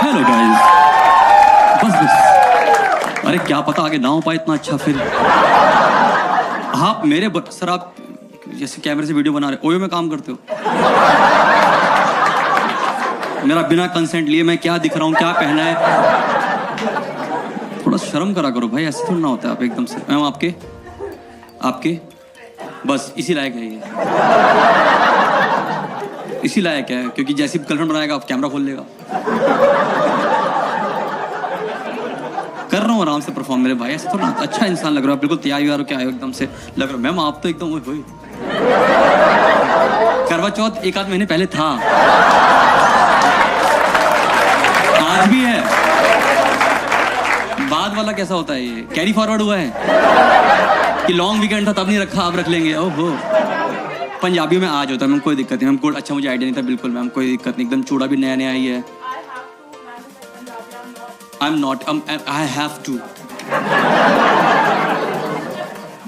Hello guys. बस अरे क्या पता आगे ना हो पाए इतना अच्छा। फिर आप मेरे सर आप जैसे कैमरे से वीडियो बना रहे ओयो में काम करते हो, मेरा बिना कंसेंट लिए मैं क्या दिख रहा हूँ, क्या पहना है, थोड़ा शर्म करा करो भाई। ऐसे थोड़ा ना होता है आप एकदम से। मैम आपके बस इसी लायक है ये, इसी लायक है क्योंकि जैसी गर्लफ्रेंड बनाएगा आप कैमरा खोल लेगा। कर रहा हूँ आराम से परफॉर्म मेरे भाई। ऐसे थोड़ा अच्छा इंसान लग रहा है, बिल्कुल तैयार हो क्या आयो एकदम से लग रहा। मैम आप तो एकदम वही करवा चौथ 1 आध महीने पहले था, आज भी है। बाद वाला कैसा होता है, ये कैरी फॉरवर्ड हुआ है कि लॉन्ग वीकेंड था तब नहीं रखा, अब रख लेंगे। ओहो, पंजाबी में आज होता है मैम, कोई दिक्कत नहीं मैम। कोड अच्छा मुझे आइडिया नहीं था बिल्कुल मैम, कोई दिक्कत नहीं। एकदम चूड़ा भी नया नया ही है। I am not I have to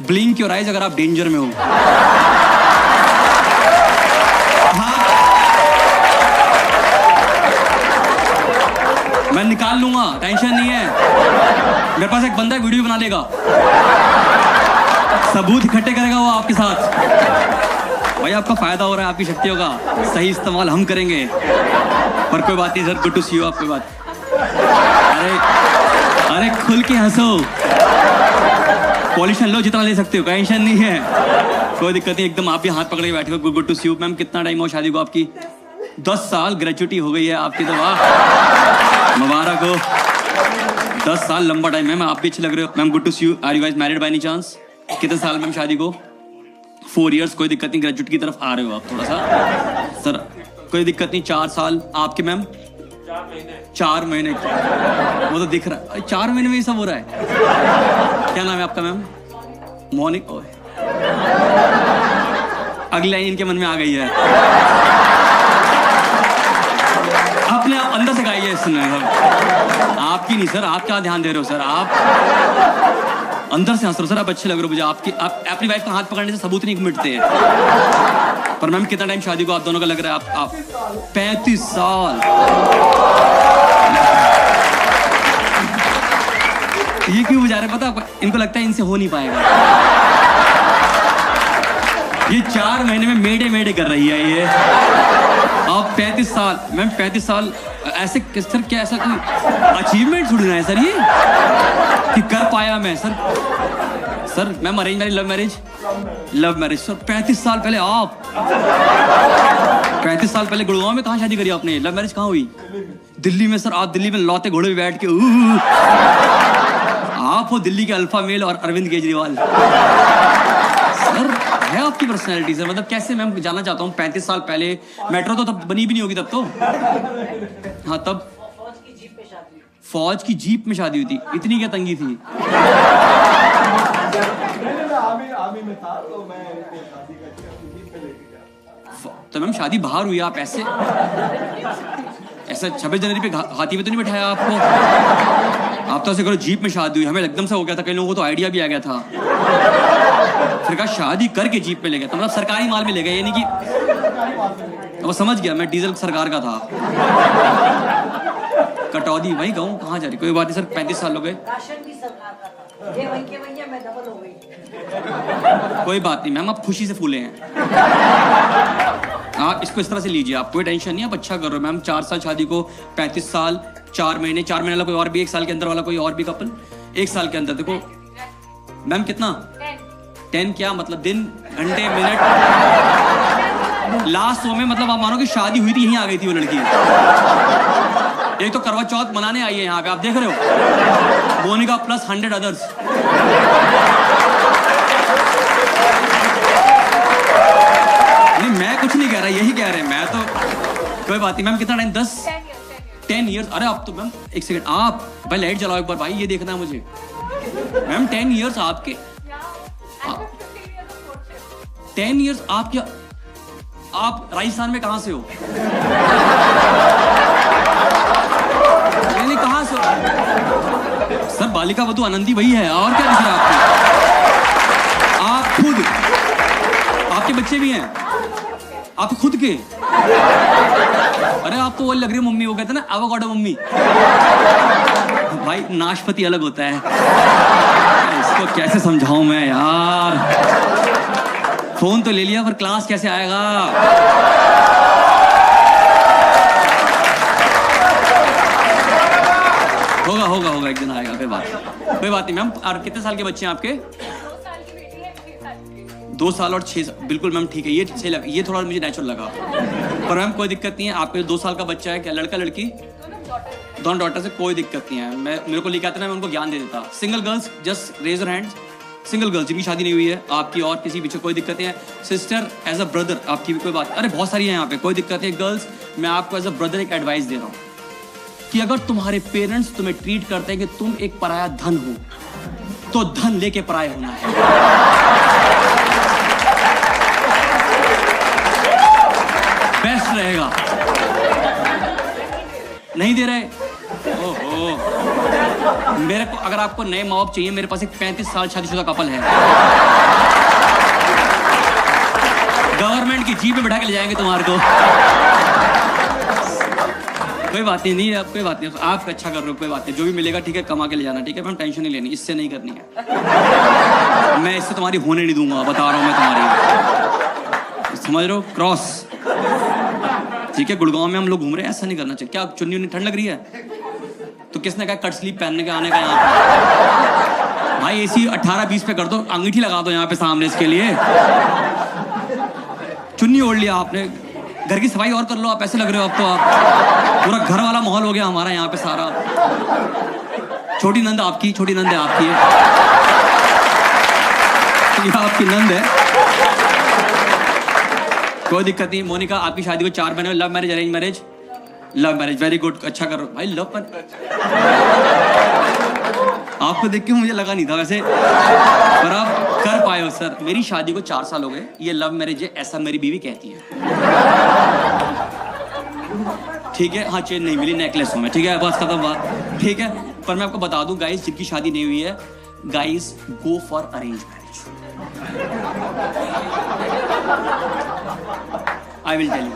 blink your eyes अगर आप डेंजर में हो। मैं निकाल लूंगा, टेंशन नहीं है। मेरे पास एक बंदा है वीडियो बना देगा, सबूत इकट्ठे करेगा वो आपके साथ। भाई आपका फायदा हो रहा है, आपकी शक्तियों का सही इस्तेमाल हम करेंगे। पर कोई बात नहीं sir, good to see you. आप कोई बात, अरे खुल के हंसो, पॉल्यूशन लो जितना ले सकते हो, टेंशन नहीं है, कोई दिक्कत नहीं। एकदम आप भी हाथ पकड़ के बैठे हो। Good to see you. Ma'am कितना टाइम हो शादी को आपकी? 10 साल ग्रेजुएटी हो गई है आपकी तो, वाह मुबारक हो। 10 साल लंबा टाइम है। मैम आप भी अच्छे लग रहे हो। Ma'am good to see you. Are you guys married by any chance? कितने साल मैम शादी को? 4 इयर्स, कोई दिक्कत नहीं। ग्रेजुएट की तरफ आ रहे हो आप थोड़ा सा सर, कोई दिक्कत नहीं। 4 साल आपके मैम? 4 महीने वो तो दिख रहा है, 4 महीने में ये सब हो रहा है। क्या नाम है आपका मैम? मॉर्निंग। अगली लाइन इनके मन में आ गई है, अपने आप अंदर से गाइए। आपकी नहीं सर, आप क्या ध्यान दे रहे हो सर, आप अंदर से हंस रहे हो सर। आप अच्छे लग रहे हो मुझे। आपकी आप अपनी वाइफ का हाथ पकड़ने से सबूत नहीं मिटते हैं। पर मैम कितना टाइम शादी को आप दोनों का लग रहा है? आप 35 साल। ये क्यों बुझा रहे पता आपको? इनको लगता है इनसे हो नहीं पाएगा। ये 4 महीने में मेडे कर रही है ये। आप 35 साल मैम, 35 साल ऐसे सर, क्या ऐसा कोई अचीवमेंट थोड़ी ना है सर ये कि कर पाया मैं sir. Ma'am arrange marriage love marriage sir. 35 साल पहले आप 35 साल पहले गुड़गांव में कहाँ शादी करी आपने? लव मैरिज कहाँ हुई? दिल्ली में सर। आप दिल्ली में लौते घोड़े पे बैठ के आप हो दिल्ली के अल्फा मेल और अरविंद केजरीवाल सर। है आपकी पर्सनैलिटी सर, मतलब कैसे? मैं जानना चाहता हूँ। 35 साल पहले मेट्रो तो तब बनी भी नहीं होगी तब तो। हाँ तब फौज की जीप में शादी हुई थी। इतनी क्या तंगी थी? तो मैम शादी बाहर हुई, आप ऐसे 26 जनवरी पे हाथी पे तो नहीं बैठाया आपको? आप तो ऐसे करो जीप में शादी हुई। हमें एकदम से हो गया था, कई लोगों को तो आइडिया भी आ गया था। फिर कहा शादी करके जीप में ले गया, तो मतलब सरकारी माल में ले गया, यानी कि वो समझ गया मैं डीजल सरकार का था। कटौती वही कहूँ, कहाँ जा रही? कोई बात नहीं सर, 35 साल हो गए। कोई बात नहीं मैम, आप खुशी से फूले हैं। आप इसको इस तरह से लीजिए, आप कोई टेंशन नहीं, आप अच्छा कर रहे हो मैम। 4 साल शादी को, 35 साल 4 महीने वाला कोई और भी, 1 साल के अंदर वाला कोई और भी कपल 1 साल के अंदर। देखो मैम कितना 10 क्या मतलब दिन, घंटे, मिनट, लास्ट 100 में मतलब आप मानो कि शादी हुई थी, यहीं आ गई थी वो लड़की। एक तो करवा चौथ मनाने आई है यहाँ पे, आप देख रहे हो, मोनिका प्लस 100 अदर्स। नहीं मैं कुछ नहीं कह रहा, यही कह रहे हैं। मैं तो कोई बात नहीं मैम। कितना टाइम? 10 ईयर्स। अरे आप तो मैम 1 सेकंड, आप भाई लाइट जलाओ एक बार भाई, ये देखना है मुझे। मैम 10 ईयर्स आपके, 10 ईयर्स आप क्या, आप राजस्थान में कहां से हो? नहीं कहां से हो सर? बालिका वधू आनंदी वही है, और क्या दिख रहा है आपको? आप खुद, आपके बच्चे भी हैं, आप खुद के अरे आप तो वो लग रही है मम्मी, वो कहते हैं ना एवोकाडो मम्मी। भाई नाशपाती अलग होता है, इसको कैसे समझाऊं मैं यार। फोन तो ले लिया पर क्लास कैसे आएगा। होगा होगा होगा, एक दिन आएगा, कोई बात नहीं मैम। और कितने साल के बच्चे हैं आपके? 2 साल और 6 साल, बिल्कुल मैम ठीक है, ये सही लगा, ये थोड़ा मुझे नेचुरल लगा। पर मैम कोई दिक्कत नहीं है, आपके 2 साल का बच्चा है, क्या लड़का लड़की? दोनों डॉटर से कोई दिक्कत नहीं है। मेरे को लेके आते ना, मैं उनको ज्ञान दे देता। Single girls just raise your hands. Single girls जिनकी शादी नहीं हुई है, आपकी और किसी पीछे कोई दिक्कत नहीं है। सिस्टर एज अ ब्रदर आपकी भी कोई बात, अरे बहुत सारी है यहाँ पे, कोई दिक्कत है। गर्ल्स मैं आपको एज अ ब्रदर एक एडवाइस दे रहा हूँ कि अगर तुम्हारे पेरेंट्स तुम्हें ट्रीट करते हैं कि तुम एक पराया धन हो, तो धन लेके पराए होना है। बेस्ट रहेगा। नहीं दे रहे? ओहो, मेरे को अगर आपको नए माँ बाप चाहिए, मेरे पास एक 35 साल शादीशुदा कपल है, गवर्नमेंट की जीप में बैठा के ले जाएंगे तुम्हारे को। कोई बात नहीं, अब कोई बात नहीं, आप अच्छा कर रहे हो, कोई बात नहीं, जो भी मिलेगा ठीक है, कमा के ले जाना, ठीक है मैम, टेंशन नहीं लेनी, इससे नहीं करनी है। मैं इससे तुम्हारी होने नहीं दूंगा, बता रहा हूँ मैं तुम्हारी, समझ रहे हो? क्रॉस ठीक है। गुड़गांव में हम लोग घूम रहे हैं, ऐसा नहीं करना चाहिए। क्या चुन्नी उन्नी ठंड लग रही है तो किसने कहा कट स्लीप पहनने के आने का? यहाँ पे भाई एसी 18-20 पे कर दो, अंगीठी लगा दो यहाँ पे सामने इसके लिए। चुन्नी ओढ़ लिया आपने, घर की सफाई और कर लो, आप ऐसे लग रहे हो, अब तो आप पूरा घर वाला माहौल हो गया हमारा यहाँ पे सारा। छोटी नंद आपकी, छोटी नंद है आपकी, ये आपकी नंद है, कोई दिक्कत नहीं। मोनिका आपकी शादी को 4 महीने, love marriage arrange marriage? Love marriage, very good, अच्छा करो भाई। लव आपको देख के मुझे लगा नहीं था वैसे, पर आप कर पाए हो सर। मेरी शादी को 4 साल हो गए, ये लव मैरिज है ऐसा मेरी बीवी कहती है, ठीक है। हाँ चेन नहीं मिली, नेकलेस हूं मैं, ठीक है, बस खत्म बात, ठीक है। पर मैं आपको बता दूं गाइस, जिनकी शादी नहीं हुई है, guys go for arrange marriage. I will tell you.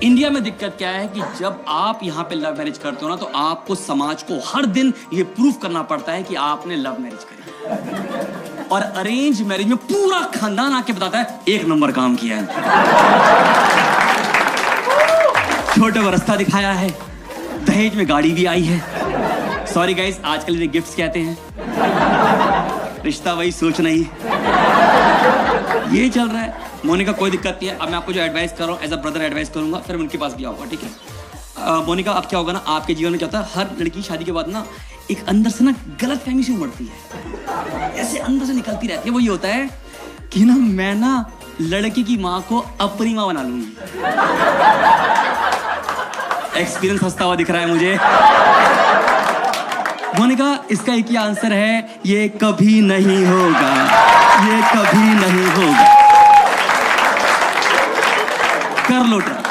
India में दिक्कत क्या है कि जब आप यहाँ पे लव मैरिज करते हो ना, तो आपको समाज को हर दिन ये प्रूफ करना पड़ता है कि आपने लव मैरिज करी। और अरेंज मैरिज में पूरा खानदान आके बताता है 1 नंबर काम किया है, छोटे को रास्ता दिखाया है, दहेज में गाड़ी भी आई है। सॉरी गाइस, आजकल ये गिफ्ट्स कहते हैं, रिश्ता वही सोच नहीं, ये चल रहा है। मोनिका कोई दिक्कत नहीं है, अब मैं आपको जो एडवाइस कर रहा हूँ एज अ ब्रदर एडवाइस करूंगा, फिर उनके पास गया होगा, ठीक है। मोनिका अब क्या होगा ना, आपके जीवन में क्या होता है, हर लड़की शादी के बाद ना एक अंदर से ना गलत फहमी से उमड़ती है, ऐसे अंदर से निकलती रहती है। वो ये होता है कि ना मैं ना लड़की की माँ को अपनी माँ बना लूंगी। एक्सपीरियंस हंसता हुआ दिख रहा है मुझे। मोनिका इसका एक ही आंसर है, ये कभी नहीं होगा, ये कभी नहीं होगा। कर लो ट्राई।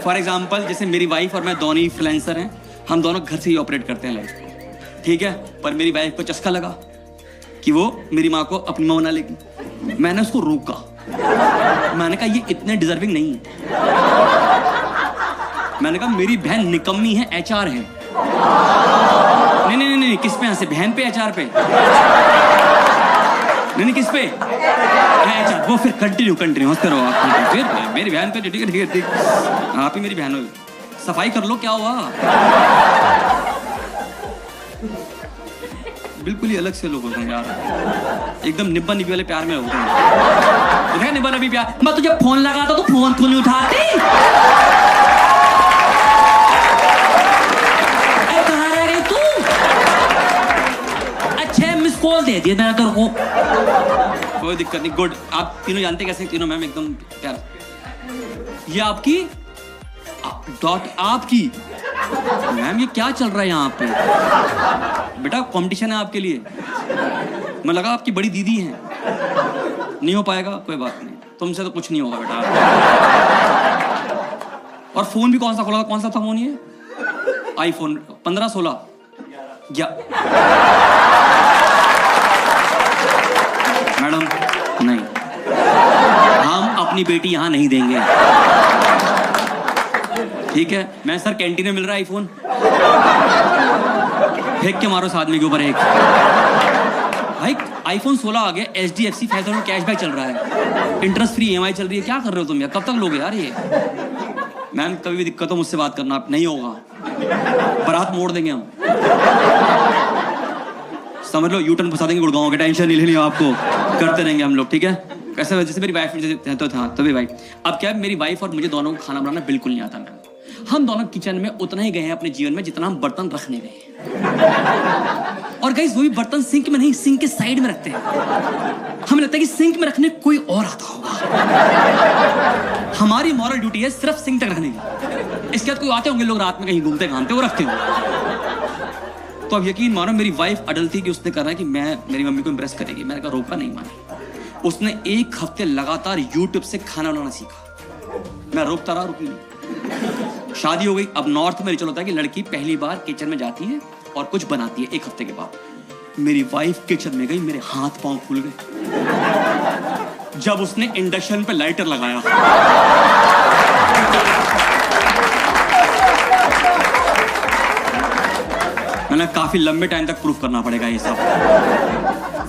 फॉर एग्जाम्पल जैसे मेरी वाइफ और मैं दोनों ही फ्रीलांसर हैं, हम दोनों घर से ही ऑपरेट करते हैं लाइफ को, ठीक है। पर मेरी वाइफ को चस्का लगा कि वो मेरी माँ को अपनी माँ बना लेगी। मैंने उसको रोका, मैंने कहा ये इतने डिजर्विंग नहीं है। मैंने कहा मेरी बहन निकम्मी है, HR है। नहीं नहीं नहीं, किस पे हंसे, बहन पे HR पे? नहीं किस पे? HR। वो फिर कंटिन्यू हंसते रहो आप, फिर मेरी बहन पे, ठीक है ठीक है ठीक, आप ही मेरी बहन हो, सफाई कर लो, क्या हुआ? बिल्कुल ही अलग से लोग होते हैं यार, एकदम निब्बा निब्बी वाले प्यार में होते हैं। निब्बा निब्बी प्यार, मैं तुझे फोन लगाता तो फोन क्यों नहीं उठाती? कहाँ रह गई तू? अच्छे मिस कॉल दे दिया मैंने तेरे को। कोई दिक्कत नहीं, गुड। आप तीनों जानते कैसे तीनों मैम एकदम प्यार। ये आपकी डॉट आपकी मैम, ये क्या चल रहा है यहाँ पे? बेटा कंपटीशन है आपके लिए, मैं लगा आपकी बड़ी दीदी हैं। नहीं हो पाएगा, कोई बात नहीं, तुमसे तो कुछ नहीं होगा बेटा। और फोन भी कौन सा खोला था, कौन सा था फोन ये? आईफोन 15, 16 या मैडम नहीं, हम अपनी बेटी यहाँ नहीं देंगे, ठीक है? मैं सर कैंटीन में मिल रहा है आईफोन, फेंक के मारो इस आदमी के ऊपर एक। भाई आईफोन 16 आ गया, HDFC फैशन में कैशबैक चल रहा है, इंटरेस्ट फ्री EMI चल रही है, क्या कर रहे हो तुम यार? कब तक लोगे यार ये? मैम कभी भी दिक्कत हो मुझसे बात करना, नहीं होगा, बारात मोड़ देंगे हम, समझ लो, यूटर्न फंसा देंगे गुड़गांव के, टेंशन नहीं लेनी आपको, करते रहेंगे हम लोग, ठीक है? कैसे जैसे मेरी वाइफ तो था तभी वाइफ, अब क्या है, मेरी वाइफ और मुझे दोनों को खाना बनाना बिल्कुल नहीं आता मैम। हम दोनों किचन में उतना ही गए हैं अपने जीवन में जितना हम बर्तन रखने गए हैं। और गाइस वही बर्तन सिंक में नहीं, सिंक के साइड में रखते हैं। हमें लगता है कि सिंक में रखने कोई और आता होगा। हमारी मॉरल ड्यूटी है सिर्फ सिंक तक रखने की। इसके बाद कोई आते होंगे लोग रात में कहीं घूमते घामते, वो रखते होंगे। तो अब यकीन मानो मेरी वाइफ अडल थी कि उसने कहा कि मैं मेरी मम्मी को इम्प्रेस करेगी। मैंने कहा रोका नहीं मानी। उसने 1 हफ्ते लगातार यूट्यूब से खाना बनाना सीखा। मैं रोकता रहा, रुकी नहीं। शादी हो गई। अब नॉर्थ में रिचुअल होता है कि लड़की पहली बार किचन में जाती है और कुछ बनाती है 1 हफ्ते के बाद। मेरी वाइफ किचन में गई, मेरे हाथ पांव फूल गए जब उसने इंडक्शन पे लाइटर लगाया। मैंने काफी लंबे टाइम तक प्रूफ करना पड़ेगा ये सब।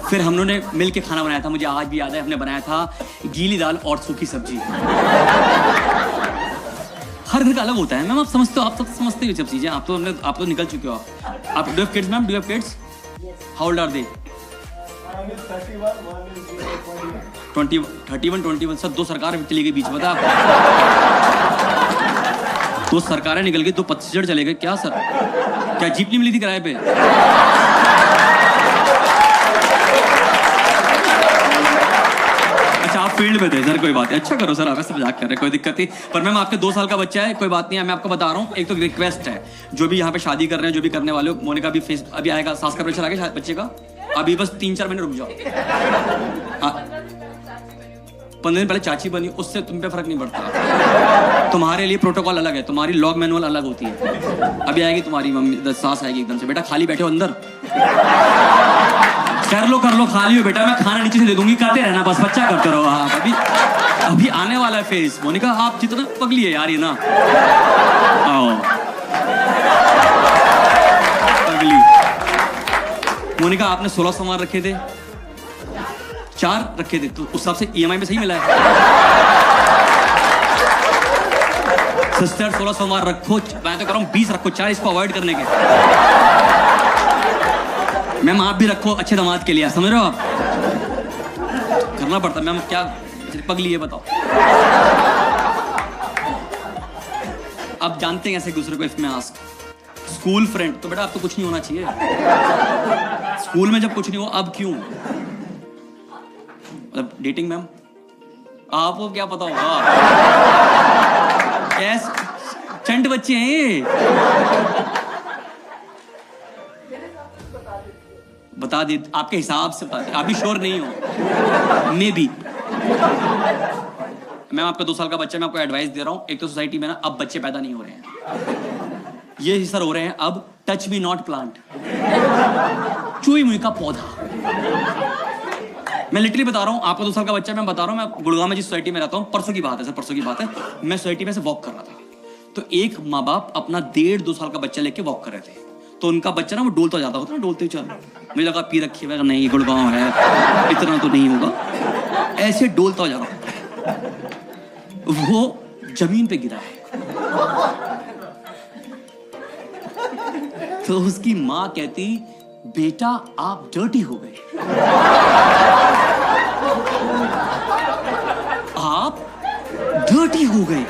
फिर हम लोगों ने मिल के खाना बनाया था, मुझे आज भी याद है, हमने बनाया था गीली दाल और सूखी सब्जी। हर घर का अलग होता है मैम, आप समझते हो, आप सब समझते हो सब चीजें। आप तो निकल चुके हो। आप do have kids ma'am? Do have kids? How old are they? 31 sir 2 सरकार चली गई बीच में, बता। 2 सरकारें निकल गई, 2 पतझड़ चले गए। क्या सर, क्या जीप नहीं मिली थी किराए पे? अच्छा आप फील्ड में थे सर, कोई बात नहीं, अच्छा करो सर, आप ऐसे मजाक कर रहे हैं, कोई दिक्कत नहीं। पर मैम आपके 2 साल का बच्चा है, कोई बात नहीं है, मैं आपको बता रहा हूँ। एक तो रिक्वेस्ट है, जो भी यहाँ पे शादी कर रहे हैं, जो भी करने वाले हो, मोनिका भी फेस अभी आएगा, सास का प्रेशर आ गया बच्चे का, अभी बस 3-4 महीने रुक जाओ। 15 दिन पहले चाची बनी, उससे तुम पे फर्क नहीं पड़ता। तुम्हारे लिए प्रोटोकॉल अलग है, तुम्हारी लॉग मैनुअल अलग होती है। अभी आएगी तुम्हारी मम्मी, सास आएगी एकदम से, बेटा खाली बैठे हो अंदर, कर लो खाली हो बेटा, मैं खाना नीचे से दे दूंगी, करते रहना बस, बच्चा करते रहो आप। अभी आने वाला है फेस। मोनिका आप जितना पगली है यार ये ना, आओ पगली। मोनिका आपने 16 सामान रखे थे, 4 रखे थे, तो उस हिसाब से EMI में सही मिला है। सिस्टर 16 सामान रखो, मैं तो कह रहा हूँ 20 रखो, 4 इसको अवॉइड करने के। मैम आप भी रखो अच्छे दामाद के लिए, समझ रहे हो आप? करना पड़ता मैम, क्या पगली है बताओ। अब जानते हैं ऐसे दूसरे को, इसमें आस्क स्कूल फ्रेंड, तो बेटा अब तो कुछ नहीं होना चाहिए स्कूल में, जब कुछ नहीं हो अब क्यों? मतलब डेटिंग मैम आपको क्या पता होगा, कैसे चंड बच्चे हैं ये। बता दे आपके हिसाब से, बता दे, आप भी श्योर नहीं हो मे बी। मैं आपका 2 साल का बच्चा, मैं आपको एडवाइस दे रहा हूं। एक तो सोसाइटी में ना अब बच्चे पैदा नहीं हो रहे हैं, ये सर हो रहे हैं अब टच मी नॉट प्लांट, चुई मुई का पौधा। मैं लिटरली बता रहा हूँ, आपका 2 साल का बच्चा, मैं बता रहा हूँ, मैं गुड़गांव में जिस सोसाइटी में रहता हूँ, परसों की बात है सर, परसों की बात है, मैं सोसाइटी में से वॉक कर रहा था, तो एक माँ बाप अपना 1.5-2 साल का बच्चा लेके वॉक कर रहे थे। तो उनका बच्चा ना वो डोलता जाता होता ना, डोलते चल, मुझे लगा पी रखी है, नहीं गुड़गांव है इतना तो नहीं होगा, ऐसे डोलता जा रहा, वो जमीन पे गिरा है। तो उसकी माँ कहती, बेटा आप डर्टी हो गए, आप डर्टी हो गए।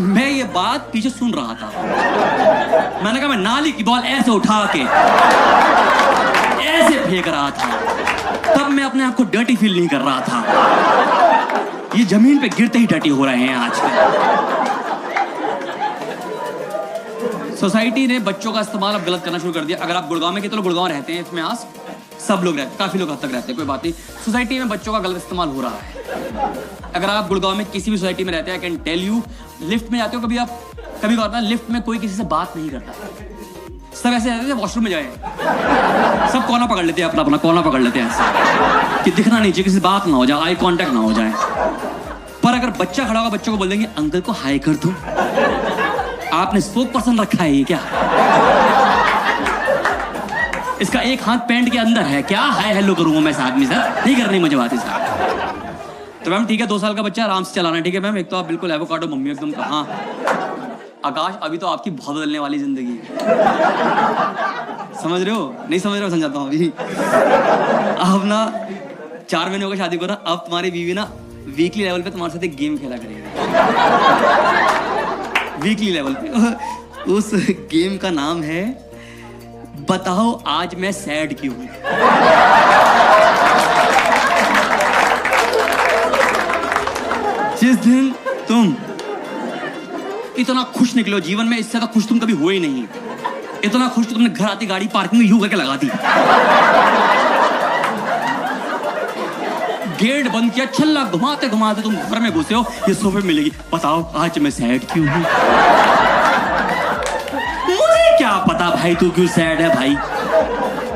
मैं ये बात पीछे सुन रहा था, मैंने कहा मैं नाली की बॉल ऐसे उठा के ऐसे फेंक रहा था, तब मैं अपने आप को डर्टी फील नहीं कर रहा था। ये जमीन पे गिरते ही डर्टी हो रहे हैं आजकल। सोसाइटी ने बच्चों का इस्तेमाल अब गलत करना शुरू कर दिया। अगर आप गुड़गांव में, कितने लोग गुड़गांव रहते हैं इसमें आस, सब लोग रहते हैं, काफी लोग हद तक रहते हैं, कोई बात नहीं। सोसाइटी में बच्चों का गलत इस्तेमाल हो रहा है। अगर आप गुड़गांव में किसी भी सोसाइटी में रहते हैं, I can tell you, lift में जाते हो कभी आप, कभी लिफ्ट में कोई किसी से बात नहीं करता, सब ऐसे रहते थे वॉशरूम में जाए, सब कोना पकड़ लेते हैं, अपना अपना कोना पकड़ लेते हैं ऐसे कि दिखना नहीं चाहिए, किसी बात ना हो जाए, आई कांटेक्ट ना हो जाए। पर अगर बच्चा खड़ा होगा, बच्चों को बोल देंगे अंकल को हाई कर दो। आपने स्पोक पर्सन रखा है ये क्या? इसका एक हाथ पैंट के अंदर है, क्या हाय हेलो करूंगा मैं इस आदमी से? नहीं करनी मुझे बात इसका। तो मैम ठीक है, 2 साल का बच्चा आराम से चलाना है, ठीक है मैम। एक तो आप बिल्कुल एवोकाडो मम्मी एकदम। हाँ आकाश, अभी तो आपकी बहुत बदलने वाली जिंदगी है, समझ रहे हो? नहीं समझ रहे हो? समझाता हूँ अभी। अब ना 4 महीने हो गए शादी को ना, अब तुम्हारी बीवी ना वीकली लेवल पे तुम्हारे साथ एक गेम खेला करेगी। वीकली लेवल पे। उस गेम का नाम है बताओ आज मैं सैड क्यों हूं। जिस दिन तुम इतना खुश निकलो जीवन में, इससे तो खुश तुम कभी हुए ही नहीं। इतना खुश तो तुमने घर आती गाड़ी पार्किंग में यूं करके लगा दी, गेट बंद किया, छल्ला घुमाते घुमाते तुम घर में घुसे हो, ये सोफे मिलेगी बताओ आज मैं सैड क्यों हूं। मुझे क्या पता भाई तू क्यों सैड है भाई,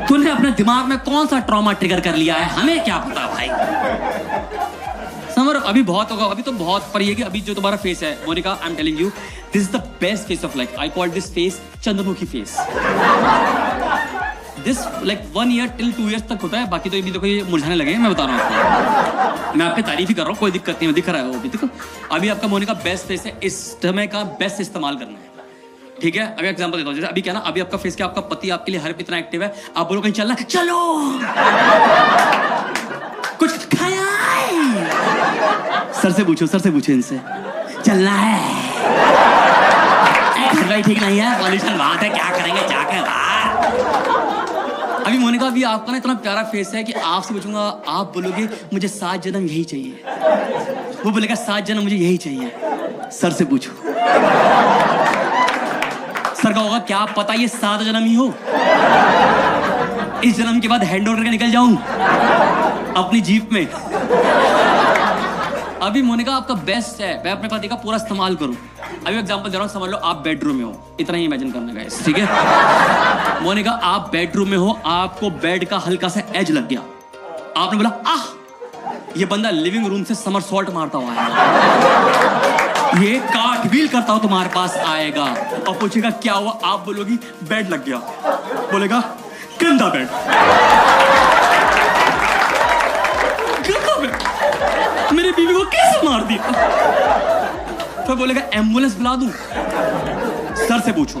तूने अपने दिमाग में कौन सा ट्रॉमा ट्रिगर कर लिया है, हमें क्या पता भाई। समझ, अभी बहुत होगा, अभी तो बहुत, पर ये कि अभी जो तुम्हारा फेस है Monica, I am telling you this is the best face of life. I call this face Chandramukhi face. This like 1 year till 2 years तक होता है, बाकी तो ये भी देखो ये मुरझाने लगे हैं, मैं बता रहा हूँ आपको। मैं आपकी तारीफ ही कर रहा हूँ, कोई दिक्कत नहीं, दिख रहा है वो भी। देखो अभी आपका मोनिका बेस्ट फेस है, इस समय का बेस्ट इस्तेमाल करना है, ठीक है। अभी एग्जांपल देता हूँ, जैसे अभी क्या ना, अभी आपका फेस क्या, आपका पति आपके लिए हर इतना एक्टिव है, आप बोलो कहीं चलना है, चलो कुछ खाया है? सर से पूछो इनसे, चलना है, घर ठीक नहीं है, पॉल्यूशन बात है, क्या करेंगे जाके बाहर। अभी मोनिका, अभी आपका ना इतना प्यारा फेस है कि आपसे पूछूंगा, आप बोलोगे मुझे 7 जन्म यही चाहिए, वो बोलेगा 7 जन्म मुझे यही चाहिए। सर से पूछो, सर का होगा क्या पता ये 7 जन्म ही हो, इस जन्म के बाद हैंड ओवर करके निकल जाऊं अपनी जीप में। अभी मोनिका आपका बेस्ट है, मैं अपने पति का पूरा इस्तेमाल करूं। अभी एग्जांपल दे रहा हूं, समझ लो आप बेडरूम में हो, इतना ही इमेजिन करना गाइस, ठीक है। मोनिका आप बेडरूम में हो, आपको बेड का हल्का सा एज लग गया, आपने बोला आह, ये बंदा लिविंग रूम से समरसॉल्ट मारता हुआ आएगा, ये कार्टव्हील करता हुआ तुम्हारे पास आएगा और पूछेगा क्या हुआ, आप बोलोगी बेड लग गया, बोलेगा गंदा बेड, गंदा बेड, मेरी बीवी को कैसे मार दिया, फिर बोलेगा एम्बुलेंस बुला दूं। सर से पूछो,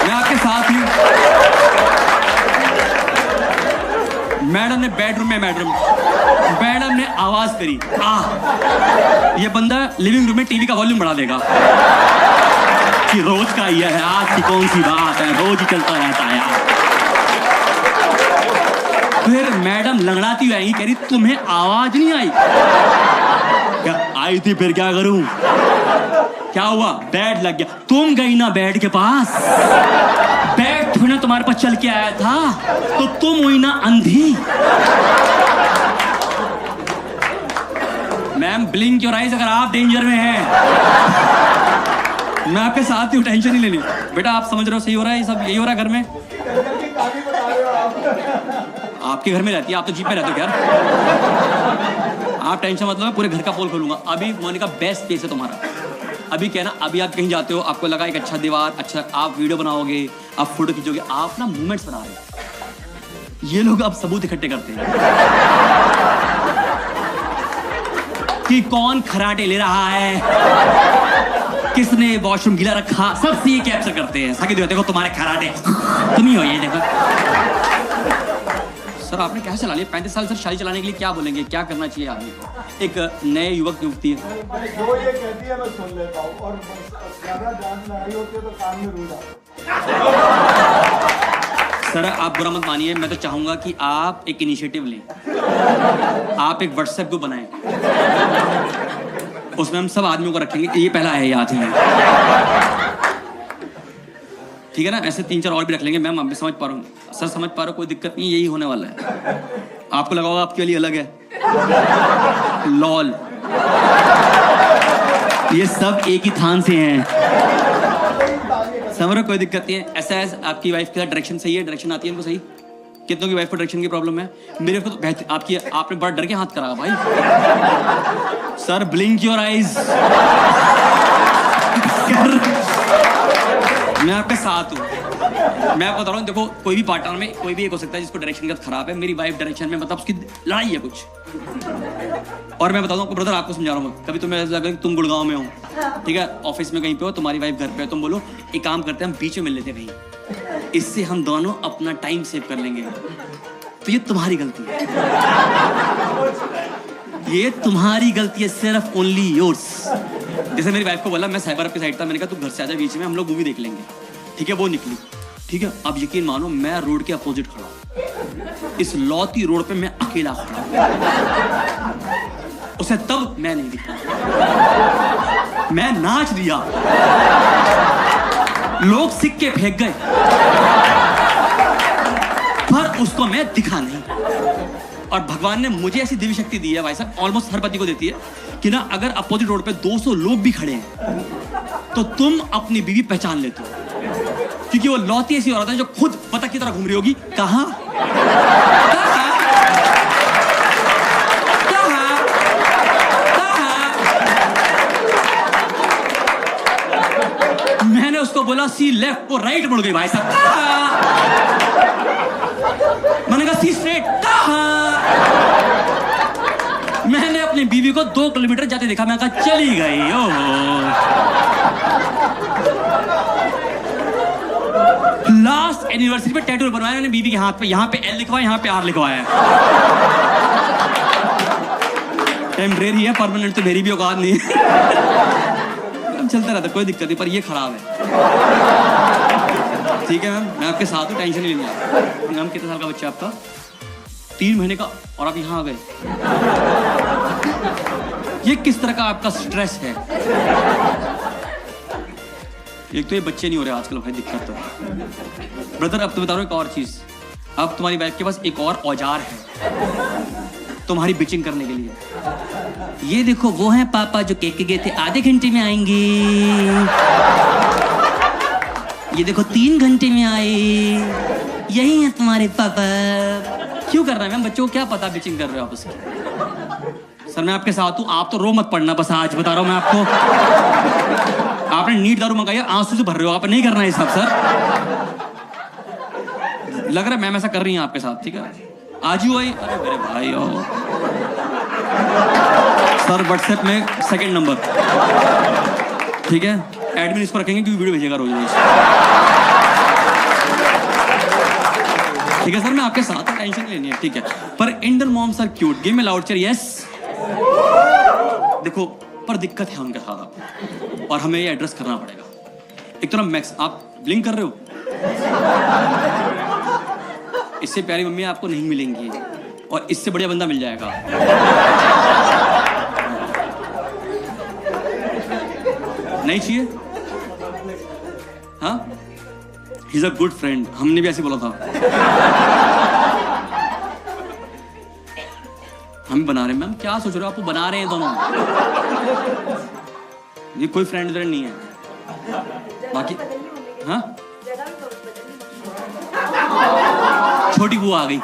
मैं आपके साथ हूं। मैडम ने बेडरूम में, मैडम ने आवाज करी, ये बंदा लिविंग रूम में टीवी का वॉल्यूम बढ़ा देगा कि रोज का ये है, आज की कौन सी बात है, रोज ही चलता रहता है यार। फिर मैडम लंगड़ाती हुई आएगी, कह रही तुम्हें आवाज नहीं आई क्या? आई थी, फिर क्या करूं, क्या हुआ, बेड लग गया, तुम गई ना बेड के पास, बेड थोड़ा तुम्हारे पास चल के आया था, तो तुम हुई ना अंधी। मैम ब्लिंक योर आइज अगर आप डेंजर में हैं, मैं आपके साथ हूं, टेंशन नहीं लेनी बेटा, आप समझ रहे हो सही हो रहा है, ये सब यही हो रहा है घर में। आपके घर में रहती है, आप तो जीप में रहते हो यार, आप टेंशन मतलब पूरे घर का पोल खोलूंगा। अभी मोनिका बेस्ट केस है तुम्हारा। अभी क्या ना, अभी आप कहीं जाते हो, आपको लगा एक अच्छा दीवार, अच्छा आप वीडियो बनाओगे, आप फोटो खींचोगे, आप ना मूवमेंट्स बना रहे हो, ये लोग अब सबूत इकट्ठे करते हैं कि कौन खराटे ले रहा है, किसने वॉशरूम गीला रखा, सब ये कैप्चर करते हैं। साकी देखो तुम्हारे खराटे, तुम ही हो ये देखो। सर आपने कैसे चला लिया 35 साल, सर शादी चलाने के लिए क्या बोलेंगे, क्या करना चाहिए आदमी को, एक नए युवक युवती है जो ये कहती है मैं सुन लेता हूँ, और ज्यादा ध्यान में आई होती है तो कान में रू जाता। सर आप बुरा मत मानिए, मैं तो चाहूंगा कि आप एक इनिशिएटिव लें, आप एक व्हाट्सएप ग्रुप बनाएं, उसमें हम सब आदमियों को रखेंगे, ये पहला है याद है, ठीक है ना। ऐसे 3-4 और भी रख लेंगे। मैम आप भी समझ पा रहा हूँ, सर समझ पा रहा हूँ, कोई दिक्कत नहीं, यही होने वाला है। आपको लगा होगा आपके लिए अलग है, लॉल ये सब एक ही थान से हैं। समझ रहे हो, कोई दिक्कत नहीं है। ऐसा है आपकी वाइफ के साथ डायरेक्शन सही है, डायरेक्शन आती है इनको सही? कितनों की वाइफ को डायरेक्शन की प्रॉब्लम है? मेरे को तो आपकी, आपने बड़ा डर के हाथ करा भाई। Sir blink your eyes. मैं आपके साथ हूँ। मैं आपको बता रहा हूँ, देखो कोई भी पार्टनर में कोई भी एक हो सकता है जिसको डायरेक्शन का खराब है। मेरी वाइफ डायरेक्शन में मतलब उसकी लड़ाई है कुछ। और मैं बताता हूँ ब्रदर, आपको समझा रहा हूँ, कभी तुम्हें ऐसा लगा कि तुम गुड़गांव में हो, ठीक है, ऑफिस में कहीं पे हो, तुम्हारी वाइफ घर पे है, तुम बोलो एक काम करते हैं हम बीच में मिल लेते हैं कहीं, इससे हम दोनों अपना टाइम सेव कर लेंगे। तो ये तुम्हारी गलती है, ये तुम्हारी गलती है, सिर्फ ओनली योर्स। जैसे मेरी वाइफ को बोला, मैं साइबर के साइड था, मैंने कहा तू घर से आजा, बीच में हम लोग मूवी देख लेंगे, ठीक है, वो निकली, ठीक है। अब यकीन मानो मैं रोड के अपोजिट खड़ा हूं, इस लौती रोड पे मैं अकेला खड़ा हूं। उसे तब मैं नहीं दिखा, मैं नाच दिया, लोग सिक्के फेंक गए, पर उसको मैं दिखा नहीं। और भगवान ने मुझे ऐसी दिव्य शक्ति दी है भाई साहब, ऑलमोस्ट हर पति को देती है कि ना, अगर अपोजिट रोड पे 200 लोग भी खड़े हैं तो तुम अपनी बीवी पहचान लेते हो, क्योंकि वो लौती ऐसी औरत है जो खुद पता की तरह घूम रही होगी। कहां मैंने उसको बोला सी लेफ्ट, वो राइट मुड़ गई भाई साहब। मैंने कहा सी स्ट्रेट, मैंने अपनी बीवी को 2 किलोमीटर जाते देखा, मैं कहा चली गई। लास्ट एनिवर्सरी पे टैटू बनवाया मैंने बीवी के हाथ पे, यहाँ पे एल लिखवाया, यहाँ पे आर लिखवाया। टेम्परेरी है, परमानेंट तो मेरी भी औकात नहीं है। चलता रहता, कोई दिक्कत नहीं, पर ये खराब है, ठीक है मैम, मैं आपके साथ हूँ, टेंशन नहीं लेनी। मैम कितने साल का बच्चा आपका? 3 महीने का, और आप यहाँ आ गए। ये किस तरह का आपका स्ट्रेस है? एक तो ये बच्चे नहीं हो रहे आजकल भाई, दिक्कत तो। ब्रदर अब तो बता रहा हूँ एक और चीज, अब तुम्हारी वाइफ के पास एक और औजार है तुम्हारी बिचिंग करने के लिए। ये देखो वो हैं पापा जो केक के गए थे, आधे घंटे में आएंगे। ये देखो 3 घंटे में आए, यही है तुम्हारे पापा। क्यों कर रहे हैं मैम? बच्चों को क्या पता बिचिंग कर रहे हो आप उसकी? सर मैं आपके साथ हूँ, आप तो रो मत पड़ना, बस आज बता रहा हूँ मैं आपको। आपने नीट दारू मंगाई, आंसू से भर रहे हो, आप नहीं करना ये सब सर। लग रहा है मैम ऐसा कर रही हैं आपके साथ, ठीक है, आज ही आई। अरे मेरे भाई ओ सर, व्हाट्सएप में 2nd नंबर, ठीक है, एडमिन इसको रखेंगे क्योंकि वीडियो भेजेगा रोज रोज, ठीक है सर, मैं आपके साथ, टेंशन लेनी है, ठीक है। पर Indian moms are cute, give me loud cheer, yes. देखो पर दिक्कत है उनके साथ, और हमें ये एड्रेस करना पड़ेगा। एक तो ना मैक्स, आप ब्लिंक कर रहे हो, इससे प्यारी मम्मी आपको नहीं मिलेंगी, और इससे बढ़िया बंदा मिल जाएगा। नहीं चाहिए? हाँ, he is a good friend, हमने भी ऐसे बोला था। हम बना रहे हैं मैम, क्या सोच रहे हो? आपको बना रहे हैं दोनों, ये कोई फ्रेंड नहीं है बाकी। हाँ, छोटी बुआ आ गई।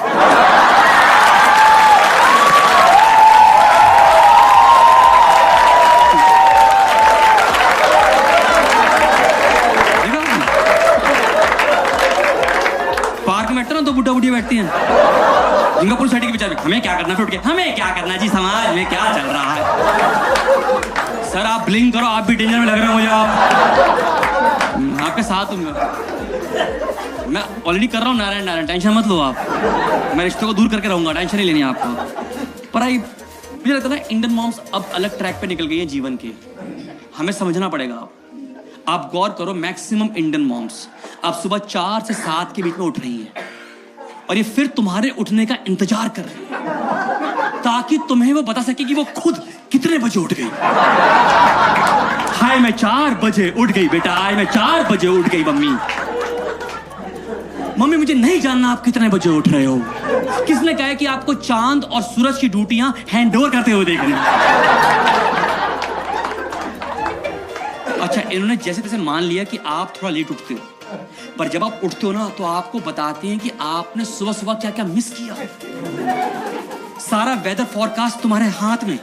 पार्क में बैठते ना, 2 बुढ़ा बुढ़िया बैठती हैं, जिनका पुलिस के बेचारे, हमें क्या करना, फिर हमें क्या करना जी, समाज में क्या चल रहा है। सर आप ब्लिंक करो, आप भी डेंजर में लग रहे हो मुझे, आप आपके साथ हूँ मैं ऑलरेडी कर रहा हूँ। नारायण नारायण, टेंशन मत लो आप, मैं रिश्तों को दूर करके रहूंगा, टेंशन नहीं लेनी आपको। पर मुझे लगता है ना, इंडियन मॉम्स अब अलग ट्रैक पे निकल गई है जीवन के, हमें समझना पड़ेगा। आप गौर करो, मैक्सिमम इंडियन मॉम्स अब सुबह 4 से 7 के बीच में उठ रही हैं, और ये फिर तुम्हारे उठने का इंतजार कर रही है, ताकि तुम्हें वो बता सके कि वो खुद कितने बजे उठ गई। हाय मैं 4 बजे उठ गई बेटा, हाय मैं 4 बजे उठ गई मम्मी। मम्मी मुझे नहीं जानना आप कितने बजे उठ रहे हो। किसने कहा है कि आपको चांद और सूरज की ड्यूटियां हैंड ओवर करते हुए देखनी? इन्होंने जैसे तैसे मान लिया कि आप थोड़ा लेट उठते हो, पर जब आप उठते हो ना तो आपको बताते हैं कि आपने सुबह सुबह क्या क्या मिस किया। सारा वेदर फोरकास्ट तुम्हारे हाथ में।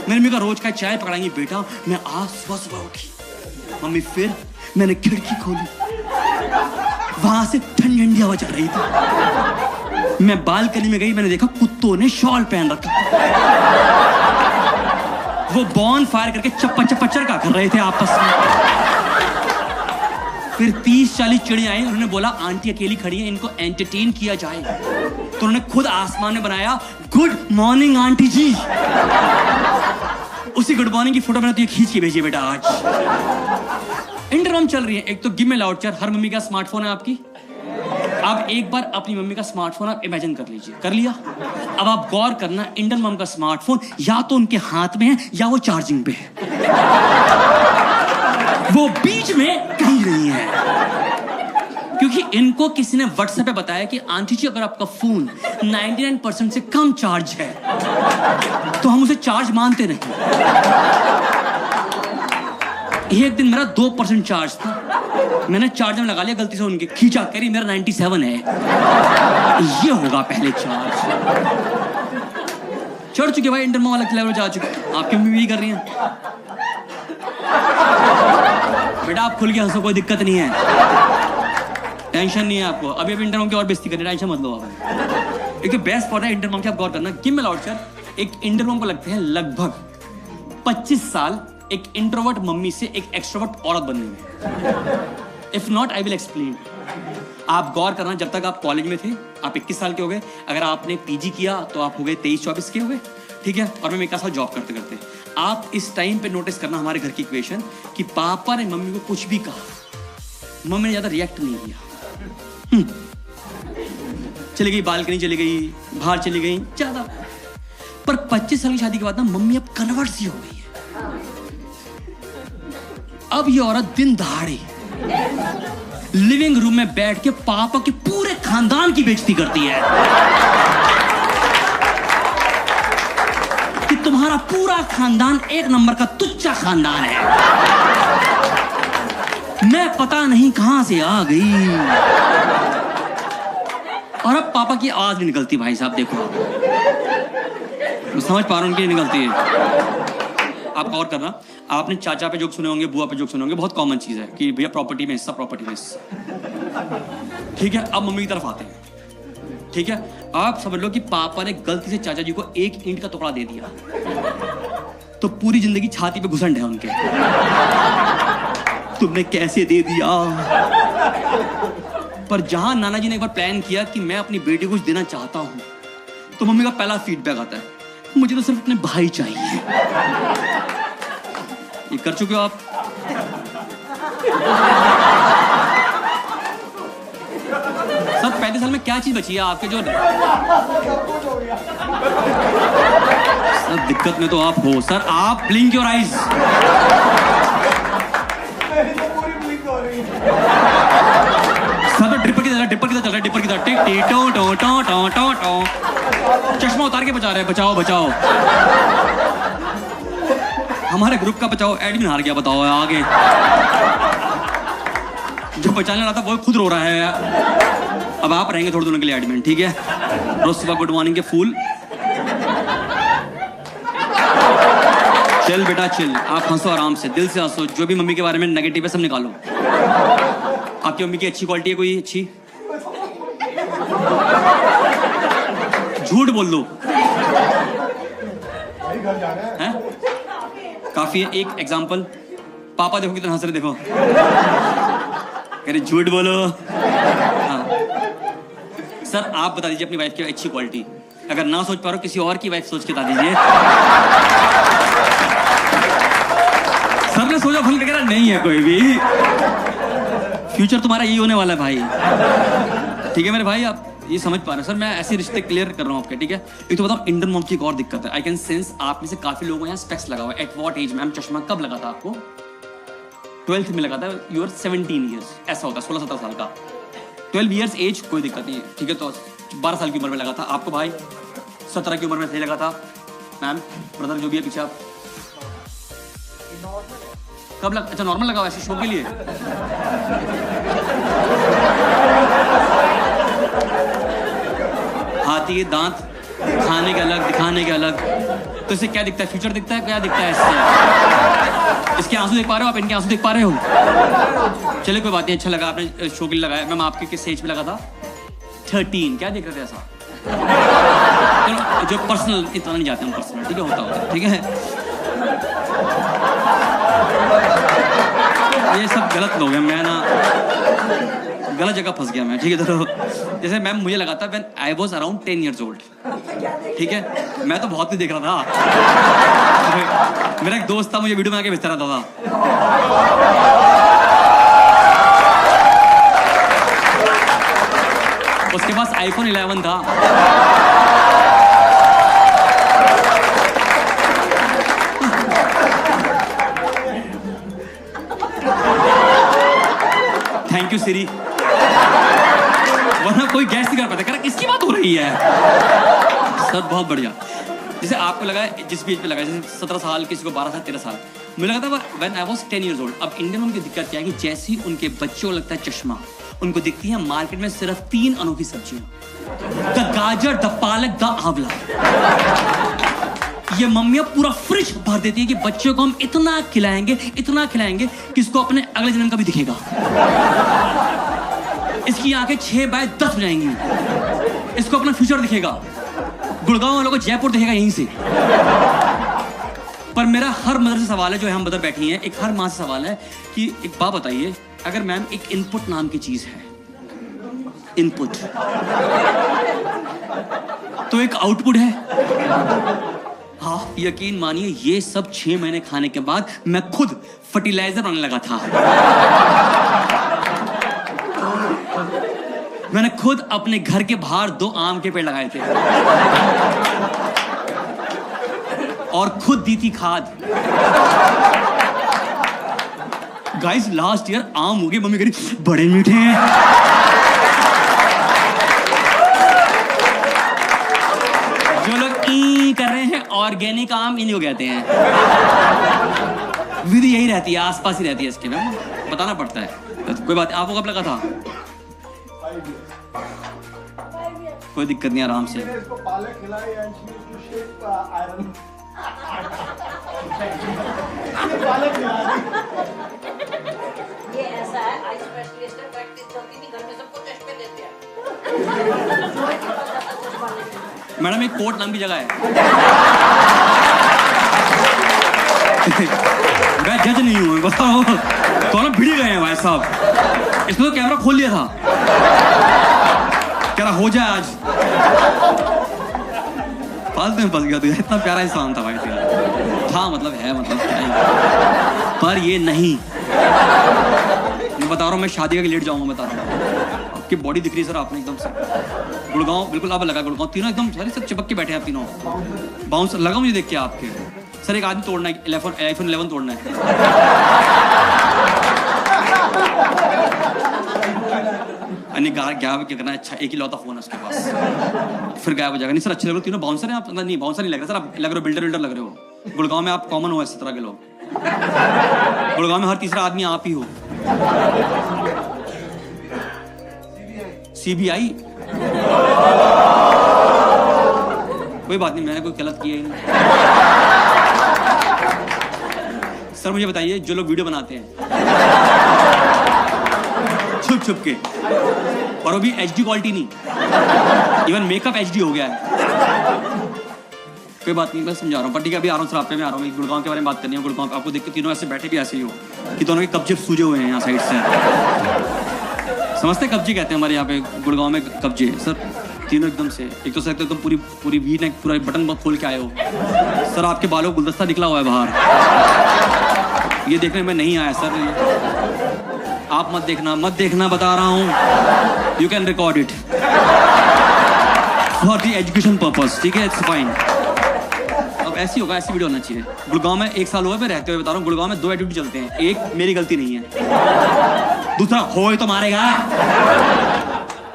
मेरी मम्मी का रोज का चाय पकड़ाएंगी, बेटा मैं आज सुबह सुबह उठी मम्मी, फिर मैंने खिड़की खोली, वहां से ठंडी ठंडी हवा चल रही थी। मैं बालकनी में गई, मैंने देखा कुत्तों ने शॉल पहन रखा, वो बॉन फायर करके चप्पा चरका कर रहे थे आपस में। फिर 30-40 चिड़िया आई, उन्होंने बोला आंटी अकेली खड़ी है, इनको एंटरटेन किया जाए, तो उन्होंने खुद आसमान में बनाया गुड मॉर्निंग आंटी जी। उसी गुड मॉर्निंग की फोटो मैंने तो ये खींच के भेजी बेटा आज। इंटरकॉम चल रही है, एक तो गिव मी लाउडचर, हर मम्मी का स्मार्टफोन है आपकी। आप एक बार अपनी मम्मी का स्मार्टफोन आप इमेजिन कर लीजिए, कर लिया? अब आप गौर करना, इंडियन मम का स्मार्टफोन या तो उनके हाथ में है या वो चार्जिंग पे है, वो बीच में कहीं नहीं है। क्योंकि इनको किसी ने व्हाट्सएप पे बताया कि आंटी जी अगर आपका फोन 99% से कम चार्ज है तो हम उसे चार्ज मानते नहीं। एक दिन मेरा 2% चार्ज था, मैंने चार्जर में लगा लिया, गलती से उनके खींचा, कह रही मेरा 97 है। ये होगा पहले चार्ज। चढ़ चुके भाई, इंटरमो वाला लेवल जा चुके। आपकी मम्मी भी कर रही हैं। बेटा आप खुल के हंसो, कोई दिक्कत नहीं है, टेंशन नहीं है आपको। अभी इंटरमो की और बेइज्जती करनी, टेंशन मत लो आप। एक बेस्ट पॉइंट है इंटरमो की, आप गौर करना। गिव मी लाउडचर, एक इंटरमो को लगते हैं लगभग 25 साल एक इंट्रोवर्ट मम्मी से एक एक्सट्रोवर्ट औरत बनने में। If not I will explain. आप गौर करना, जब तक आप कॉलेज में थे आप 21 साल के हो गए, अगर आपने पीजी किया तो आप हो गए 23-24 के हो गए, ठीक है। और मैं एक साथ जॉब करते करते आप इस टाइम पे नोटिस करना हमारे घर की इक्वेशन कि पापा ने मम्मी को कुछ भी कहा, मम्मी ने ज्यादा रिएक्ट नहीं किया। चली गई बालकनी, चली गई बाहर, चली गई ज्यादा। पर 25 साल की शादी के बाद ना मम्मी अब कन्वर्ट सी हो गई है। अब ये औरत दिन दहाड़े लिविंग रूम में बैठ के पापा के पूरे खानदान की बेइज्जती करती है कि तुम्हारा पूरा खानदान एक नंबर का तुच्चा खानदान है, मैं पता नहीं कहां से आ गई। और अब पापा की आवाज नहीं निकलती भाई साहब, देखो मैं समझ पा रहा हूं उनकी निकलती है। आप गौर करना, आपने चाचा पे जोक सुने होंगे, बुआ पे जोक सुने होंगे, बहुत कॉमन चीज है कि भैया प्रॉपर्टी में हिस्सा, प्रॉपर्टी में हिस्सा, ठीक है। अब मम्मी की तरफ आते हैं, ठीक है। आप समझ लो कि पापा ने गलती से चाचा जी को एक ईंट का टुकड़ा दे दिया तो पूरी जिंदगी छाती पे घुसंड है उनके, तुमने कैसे दे दिया। पर जहां नाना जी ने एक बार प्लान किया कि मैं अपनी बेटी को कुछ देना चाहता हूं, तो मम्मी का पहला फीडबैक आता है, मुझे तो सिर्फ अपने भाई चाहिए। ये कर चुके हो आप? सर 35 साल में क्या चीज बची है आपके जो सर दिक्कत में तो आप हो सर। आप blink your eyes. Sir dripper की तरह चल रहा है, ड्रिपर की तरह टिक टिक टो टो टो टो टो टो। चश्मा उतार के बचा रहे हैं, बचाओ बचाओ। हमारे ग्रुप का बचाओ, एडमिन हार गया, बताओ आगे। जो बचाने रहा था वो खुद रो रहा है। अब आप रहेंगे थोड़े दिनों के लिए एडमिन, ठीक है। रोज सुबह गुड मॉर्निंग के फूल। चिल बेटा चिल, आप हंसो आराम से, दिल से हंसो। जो भी मम्मी के बारे में नेगेटिव है सब निकालो। आपकी मम्मी की अच्छी क्वालिटी है कोई अच्छी? झूठ बोल दो। हैं? काफी है। एक एग्जांपल, पापा देखो कितना हंस रहे, देखो कह रहे झूठ बोलो। हाँ। सर आप बता दीजिए अपनी वाइफ की अच्छी क्वालिटी। अगर ना सोच पा रहे हो किसी और की वाइफ सोच के बता दीजिए। सर ने सोचा फल वगैरह नहीं है कोई भी। फ्यूचर तुम्हारा यही होने वाला है भाई, ठीक है मेरे भाई। आप ये समझ पा रहे हैं सर, मैं ऐसे रिश्ते क्लियर कर रहा हूँ आपके, ठीक है। एक तो बताओ इंडियन मॉम की एक और दिक्कत है, आई कैन सेंस आप में से काफी लोगों को यहाँ स्पेक्स लगा हुआ है। एट व्हाट एज मैम चश्मा कब लगा था आपको? 12th में लगा था, यू आर 17 ईयर्स, ऐसा होता है 16-17 साल का। 12 ईयर्स एज कोई दिक्कत नहीं है, ठीक है। तो 12 साल की उम्र में लगा था आपको भाई, 17 की उम्र में सही लगा था मैम, ब्रदर जो भी है पीछे आप। कब लग, अच्छा नॉर्मल लगा वैसे शो के लिए। हाथी के दांत खाने के अलग, दिखाने के अलग। तो इससे क्या दिखता है, फ्यूचर दिखता है, क्या दिखता है इससे? इसके आंसू देख पा रहे हो आप, इनके आंसू देख पा रहे हो? चलिए कोई बात नहीं, अच्छा लगा आपने शो के लिए लगाया। मैम आपके किस एज पे लगा था? 13। क्या देख रहे थे ऐसा? जो पर्सनल इतना नहीं जाते हम पर्सनल, ठीक है, होता ठीक है। ये सब गलत लोग हैं, मैं ना गलत जगह फंस गया मैं, ठीक है। तो जैसे मैम मुझे लगा था when I was around 10 years old, ठीक है। मैं तो बहुत ही देख रहा था। मेरा एक दोस्त था, मुझे वीडियो बना के भेजता रहता था। उसके पास iPhone 11 था। थैंक यू सिरी। वरना कोई गैस नहीं कर पाता, कह किसकी बात हो रही है। सर बहुत बढ़िया। जैसे आपको लगा जिस बीच पे लगा, जैसे 17 साल, किसी को 12 साल, 13 साल, मुझे लगा था when I was 10 years old। अब इंडियन उनकी दिक्कत क्या है कि जैसे ही उनके बच्चों को लगता है चश्मा, उनको दिखती है मार्केट में सिर्फ 3 अनोखी सब्जियां, द गाजर, द पालक, द आंवला। ये मम्मियां पूरा फ्रिज भर देती है कि बच्चों को हम इतना खिलाएंगे कि इसको अपने अगले जन्म का भी दिखेगा। इसकी आंखें 6 by 10 हो जाएंगी, इसको अपना फ्यूचर दिखेगा, गुड़गांव वालों को जयपुर दिखेगा यहीं से। पर मेरा हर मदर से सवाल है, जो हम मदर बैठी हैं, एक हर माँ से सवाल है कि एक बात बताइए, अगर मैम एक इनपुट नाम की चीज है, इनपुट, तो एक आउटपुट है। हाँ यकीन मानिए, ये सब 6 महीने खाने के बाद मैं खुद फर्टिलाइजर बनने लगा था। मैंने खुद अपने घर के बाहर 2 आम के पेड़ लगाए थे और खुद दी थी खाद। गाइस लास्ट ईयर आम हो गए, मम्मी कह रही बड़े मीठे हैं। जो लोग ई कर रहे हैं, ऑर्गेनिक आम इन्हीं को कहते हैं। विधि यही रहती है, आसपास ही रहती है इसके, में बताना पड़ता है। तो कोई बात, आपको कब लगा था? 5 years। कोई दिक्कत नहीं, आराम से। इसको पालक खिलाई and she used to shape iron। पालक खिलाई। ये ऐसा है, आई स्पेशलिस्ट है, प्रैक्टिस चलती नहीं, घर में सबको टेस्ट पे देते हैं। मैडम एक कोट नाम की जगह है। मैं जज नहीं हूँ, बताओ तो ना भिड़ गए हैं भाई साहब। इसने तो कैमरा खोल लिया था, कह रहा हो जाए आज। फालतू में फंस गया तू, इतना प्यारा इंसान था भाई तेरा। था मतलब है, मतलब क्या है, पर ये नहीं। मैं बता रहा हूँ, मैं शादी का लेट जाऊंगा, बता रहा हूँ। आपकी बॉडी दिख रही है सर, आपने एकदम से गुड़गांव बिल्कुल अब लगा। गुड़गांव तीनों एकदम सारे सब चिपक के बैठे हैं आप तीनों। बाउंस लगा मुझे देख के आपके। सर एक आदमी तोड़ना है, iPhone 11 तोड़ना है। क्या करना है, अच्छा एक ही लौता फोन है उसके पास, फिर गायब हो जाएगा। नहीं सर अच्छे लग रहे हो तीनों। बाउंसर हैं आप? नहीं बाउंसर नहीं लग रहे सर, आप लग रहे हो बिल्डर लग रहे हो। गुड़गांव में आप कॉमन हो इस तरह के लोग। गुड़गांव में हर तीसरा आदमी आप ही हो। CBI कोई बात नहीं, मैंने कोई गलत किया ही नहीं। सर मुझे बताइए, जो लोग वीडियो बनाते हैं छुप छुप के, और वो भी HD क्वालिटी नहीं, इवन मेकअप HD हो गया है। कोई बात नहीं, मैं समझा रहा हूँ, पर ठीक है अभी आ रहा हूँ सर, आप पे मैं आ रहा हूँ। गुड़गांव के बारे में बात करनी है। गुड़गांव आपको देख के तीनों ऐसे बैठे भी ऐसे ही हो कि दोनों के कब्जे सूजे हुए हैं यहाँ साइड से। समझते कब्जे कहते हैं हमारे यहाँ पे गुड़गांव में, कब्जे सर तीनों एकदम से। एक तो सर एकदम पूरी वी नेक, पूरा बटन खोल के आए हो सर। आपके बालों को गुलदस्ता निकला हुआ है बाहर, ये देखने में नहीं आया सर। आप मत देखना बता रहा हूँ। You can record it for the education purpose, ठीक है, इट्स फाइन। अब ऐसी होगा, ऐसी वीडियो होना चाहिए। गुड़गांव में 1 साल हुआ मैं रहते हुए बता रहा हूँ। गुड़गांव में 2 एटीट्यूड चलते हैं, एक मेरी गलती नहीं है, दूसरा हो तो मारेगा।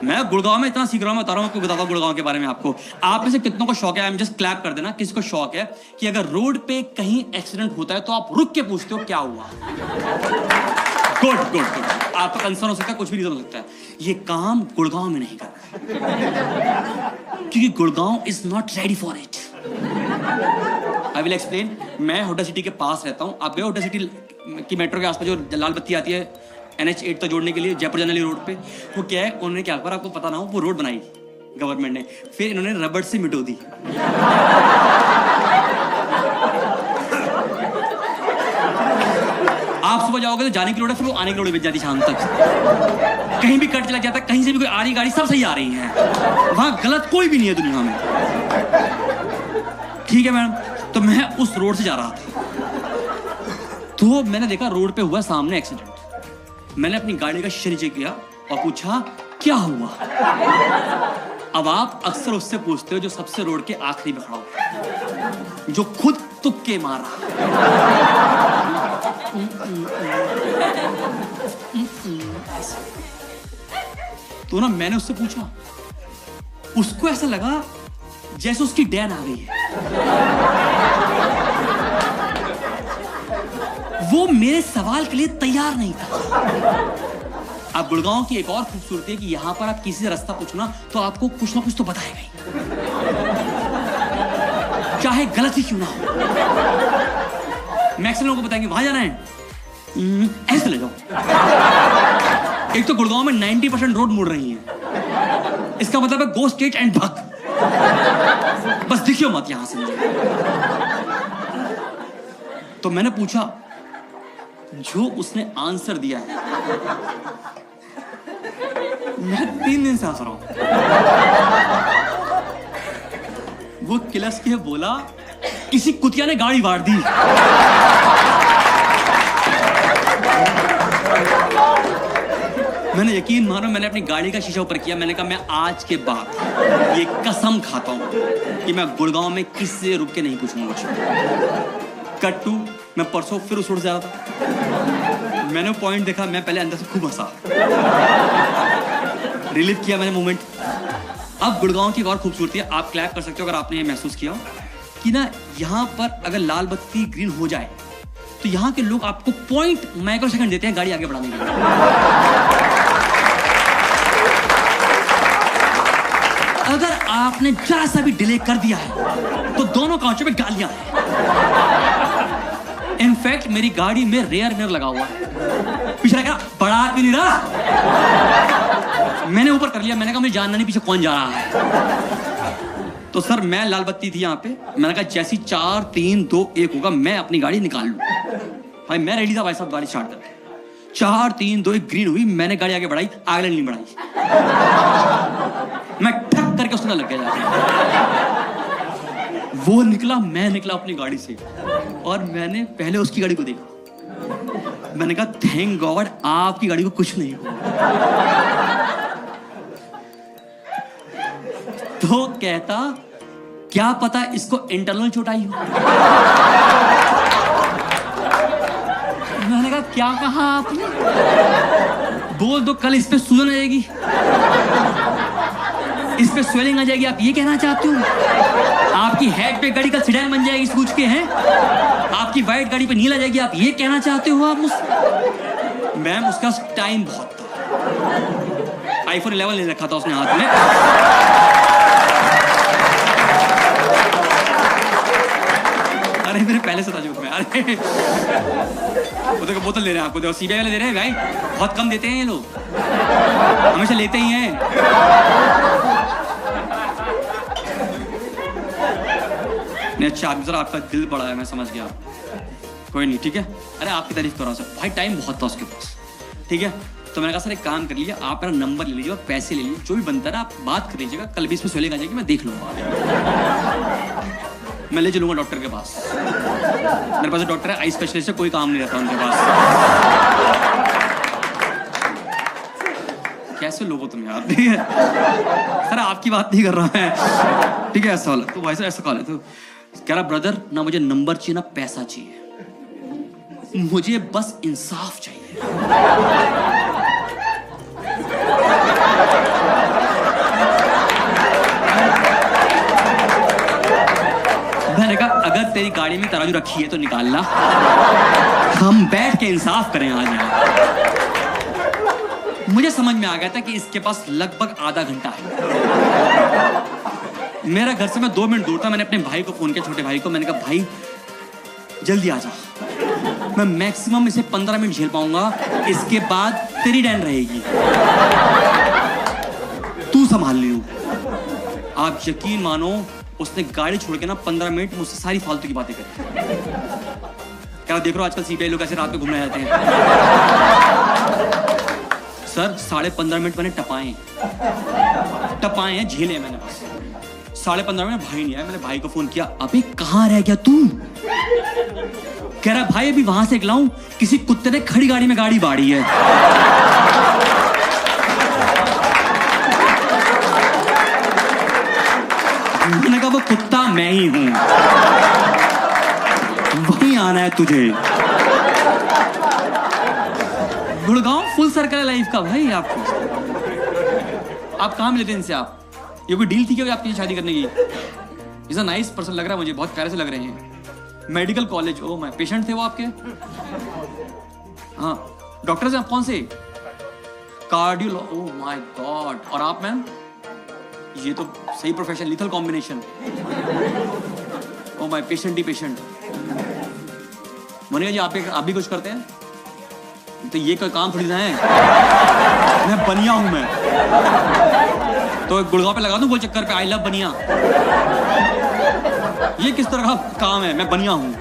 मैं गुड़गांव में इतना सीख रहा हूँ, मैं बता रहा हूँ, बताता हूँ गुड़गांव के बारे में आपको। आप में से कितनों को शौक है, आई एम जस्ट क्लैप कर देना, किसी को शौक है कि अगर रोड पे कहीं एक्सीडेंट होता है तो आप रुक के पूछते हो क्या हुआ? Good good good. आपका कंसर्न हो सकता है, कुछ भी रीजन हो सकता है। ये काम गुड़गांव में नहीं करना क्योंकि Gurgaon is not ready for it. I will explain. मैं हुड्डा सिटी के पास रहता हूँ। आप गए हुड्डा सिटी की मेट्रो के आसपास जो लाल बत्ती आती है NH8 तक जोड़ने के लिए, जयपुर जाने वाली रोड पे? वो क्या है, उन्होंने क्या करा, आपको पता ना हो, वो रोड बनाई गवर्नमेंट ने, फिर इन्होंने रबड़ से मिटो दी। आप सुबह जाओगे तो जाने की रोड है, फिर वो आने की रोड बच जाती शाम तक। कहीं भी कट चला जाता है, कहीं से भी कोई आ रही गाड़ी सब सही आ रही है, वहां गलत कोई भी नहीं है दुनिया में। ठीक है मैडम, तो मैं उस रोड से जा रहा था, तो मैंने देखा रोड पे हुआ सामने एक्सीडेंट। मैंने अपनी गाड़ी का शीशा नीचे किया और पूछा क्या हुआ। अब आप अक्सर उससे पूछते हो जो सबसे रोड के आखिरी में खड़ा हो, जो खुद तुक्के मारा। तो ना मैंने उससे पूछा, उसको ऐसा लगा जैसे उसकी डैन आ गई है। वो मेरे सवाल के लिए तैयार नहीं था। अब गुड़गांव की एक और खूबसूरती है कि यहां पर आप किसी से रास्ता पूछना तो आपको कुछ ना कुछ तो बताएगा ही, चाहे गलत ही क्यों ना हो। मैक्सिमम लोगों को बताएंगे वहां जाना है, ऐसे ले जाओ। एक तो गुड़गांव में 90% रोड मुड़ रही है, इसका मतलब है गो स्ट्रेट एंड भग, बस दिखियो मत यहां से मुझे। तो मैंने पूछा, जो उसने आंसर दिया है, मैं 3 दिन से हंस रहा हूं। वो किलस के बोला, किसी कुतिया ने गाड़ी वार दी। मैंने यकीन मानो, मैंने अपनी गाड़ी का शीशा ऊपर किया। मैंने कहा मैं आज के बाद ये कसम खाता हूं कि मैं गुड़गांव में किसी से रुक के नहीं पूछूंगा कुछ। कट टू, मैं परसों फिर उस रोड से जा रहा था, मैंने वो पॉइंट देखा, मैं पहले अंदर से खूब हंसा, रिलीव किया मैंने मोमेंट। अब गुड़गांव की एक और खूबसूरती है, आप क्लैप कर सकते हो अगर आपने ये महसूस किया कि ना यहाँ पर अगर लाल बत्ती ग्रीन हो जाए तो यहाँ के लोग आपको पॉइंट माइक्रो सेकंड देते हैं गाड़ी आगे बढ़ाने के लिए। अगर आपने जरा सा भी डिले कर दिया है तो दोनों कांचों पे गालियां हैं। इनफैक्ट मेरी गाड़ी में रेयर मिरर लगा हुआ है, पीछे क्या बड़ा भी नहीं रहा। मैंने ऊपर कर लिया, मैंने कहा मुझे जानना नहीं पीछे कौन जा रहा है। तो सर मैं लाल बत्ती थी यहाँ पे, मैंने कहा जैसी 4 3 2 1 होगा मैं अपनी गाड़ी निकाल लूं। भाई मैं रेडी था भाई साहब गाड़ी स्टार्ट करके। 4 3 2 1 ग्रीन हुई, मैंने गाड़ी आगे बढ़ाई, आगे नहीं बढ़ाई, मैं ठक करके उसके लग गया जाके। वो निकला, मैं निकला अपनी गाड़ी से, और मैंने पहले उसकी गाड़ी को देखा। मैंने कहा थैंक गॉड आपकी गाड़ी को कुछ नहीं हुआ। तो कहता क्या पता इसको इंटरनल चोट आई हो। मैंने कहा क्या कहा आपने? बोल दो कल इस पे सूजन आ जाएगी, इस पे स्वेलिंग आ जाएगी, आप ये कहना चाहते हो? आपकी हेड पे गाड़ी का सिडान बन जाएगी सूझ के, हैं आपकी वाइट गाड़ी पे नील आ जाएगी, आप ये कहना चाहते हो? आप मैम उसका टाइम बहुत था, iPhone 11 ले रखा था उसने हाथ में। अरे मेरे पहले से था जोक में। अरे वो देखो बोतल दे रहे हैं आपको, देखो सीबीआई वाले दे रहे हैं भाई, बहुत कम देते हैं ये लोग, हमेशा लेते ही हैं। नहीं अच्छा आप जरा, आपका दिल बड़ा है, मैं समझ गया, कोई नहीं ठीक है। अरे आपकी तारीफ कर रहा हूँ सर, भाई टाइम बहुत था उसके पास, ठीक है। तो मैंने कहा सर एक काम कर लीजिए, आप मेरा नंबर ले लीजिए और पैसे ले लीजिए, जो भी बनता है ना आप बात कर लीजिएगा, कल भी इसमें सोलेगा जाएगी, मैं देख लूंगा। मैं ले चलूंगा डॉक्टर के पास, मेरे पास डॉक्टर है, आई स्पेशलिस्ट है, कोई काम नहीं रहता उनके पास। कैसे लोग हो तुम यार, ठीक है सर आपकी बात नहीं कर रहा है, ठीक है। ऐसा वाला तो भाई साहब ऐसा कहा तो कह रहा ब्रदर ना मुझे नंबर चाहिए ना पैसा चाहिए, मुझे बस इंसाफ चाहिए। तेरी गाड़ी में तराजू रखी है तो निकालना, हम बैठ के इंसाफ करें आज यहाँ। मुझे समझ में आ गया था कि इसके पास लगभग आधा घंटा है। मेरा घर से मैं 2 मिनट दूर था। मैंने अपने भाई को फोन किया, छोटे भाई को। मैंने कहा भाई जल्दी आ जा, मैं मैक्सिमम इसे 15 मिनट झेल पाऊंगा, इसके बाद तेरी डैन रहेगी, तू संभाल लियो। आप यकीन मानो उसने गाड़ी छोड़ के ना 15 मिनट मुझसे सारी फालतू की बातें करी। क्या देख रहे हो आजकल सीपीआई लोग ऐसे रात में घूमने जाते हैं। सर 15.5 मिनट मैंने टपाए हैं, झेले मैंने बस 15.5 मिनट। भाई नहीं आया। मैंने भाई को फोन किया, अबे कहाँ रह गया तू? कह रहा भाई अभी वहां से निकलाऊं, किसी कुत्ते ने खड़ी गाड़ी में गाड़ी बाड़ी है। मैंने कहा वो कुत्ता मैं ही हूं, वहीं आना है तुझे। गुड़गांव फुल सर्कल है लाइफ का भाई। आपको आप कहाँ मिले थे इनसे? आप ये कोई डील थी क्या आपकी शादी करने की? इज अ नाइस पर्सन लग रहा है मुझे, बहुत प्यारे से लग रहे हैं। Medical college, oh my, patient थे वो आपके? हाँ, डॉक्टर से आप कौन से? Cardio, oh my god. और आप मैम? ये तो सही profession, lethal combination. Oh my, patient ही पेशेंट। मोनिका जी आप भी कुछ करते हैं? तो ये कोई काम थोड़ी ना है, मैं बनिया हूं मैं। तो गुड़गांव पे लगा दूं गोल चक्कर पे, आई लव बनिया। ये किस तरह का काम है? मैं बनिया हूं।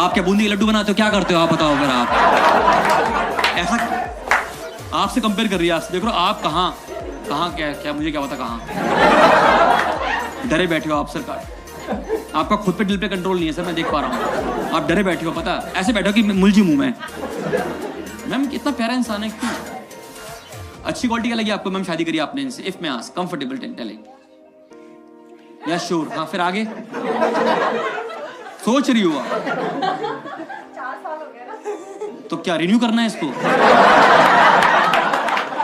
आप क्या बूंदी के लड्डू बनाते हो? क्या करते हो आप बताओ अगर आप ऐसा आपसे कंपेयर कर रही है। आपसे देख रहा आप कहाँ क्या मुझे क्या पता कहाँ डरे बैठे हो आप। सरकार आपका खुद पे दिल पे कंट्रोल नहीं है सर, मैं देख पा रहा हूँ। आप डरे बैठे हो, पता ऐसे बैठे हो कि मुलझी मुंह में। मैम कितना प्यारा इंसान है, क्यों? अच्छी क्वालिटी क्या लगी आपको मैम शादी करी आपने इनसे? इफ मैं आस्क, कंफर्टेबल टेलिंग? या श्योर? हाँ, फिर आगे सोच रही हो आप? 4 साल हो गए ना। तो क्या रिन्यू करना है इसको?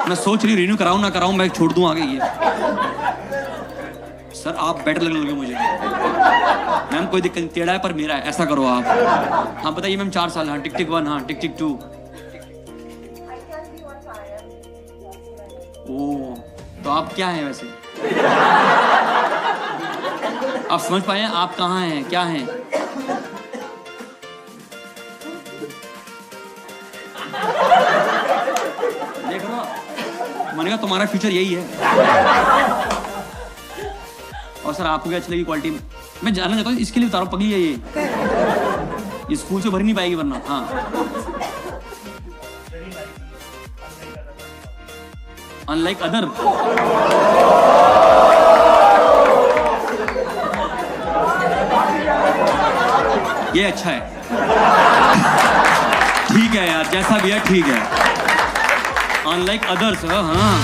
मैं सोच रही रिन्यू कराऊं ना कराऊं, मैं छोड़ दूं आगे ये। सर आप बेटर लगने लगे मुझे। मैम कोई दिक्कत नहीं, टेढ़ा है पर मेरा है, ऐसा करो आप। हाँ बताइए मैम। 4 साल। हाँ, टिक टिक 1, हाँ टिक टिक 2। ओ, तो आप क्या हैं वैसे? आप समझ पाए आप कहाँ हैं, क्या हैं? देख रहा मैंने कहा तुम्हारा फ्यूचर यही है। और सर आपको क्या अच्छी लगी क्वालिटी? मैं जानना चाहता हूँ, इसके लिए बता रहा हूँ, पगली है ये स्कूल से भर नहीं पाएगी वरना। हाँ, अनलाइक अदर। ये अच्छा है, ठीक है यार, जैसा भी है ठीक है। Unlike others. हाँ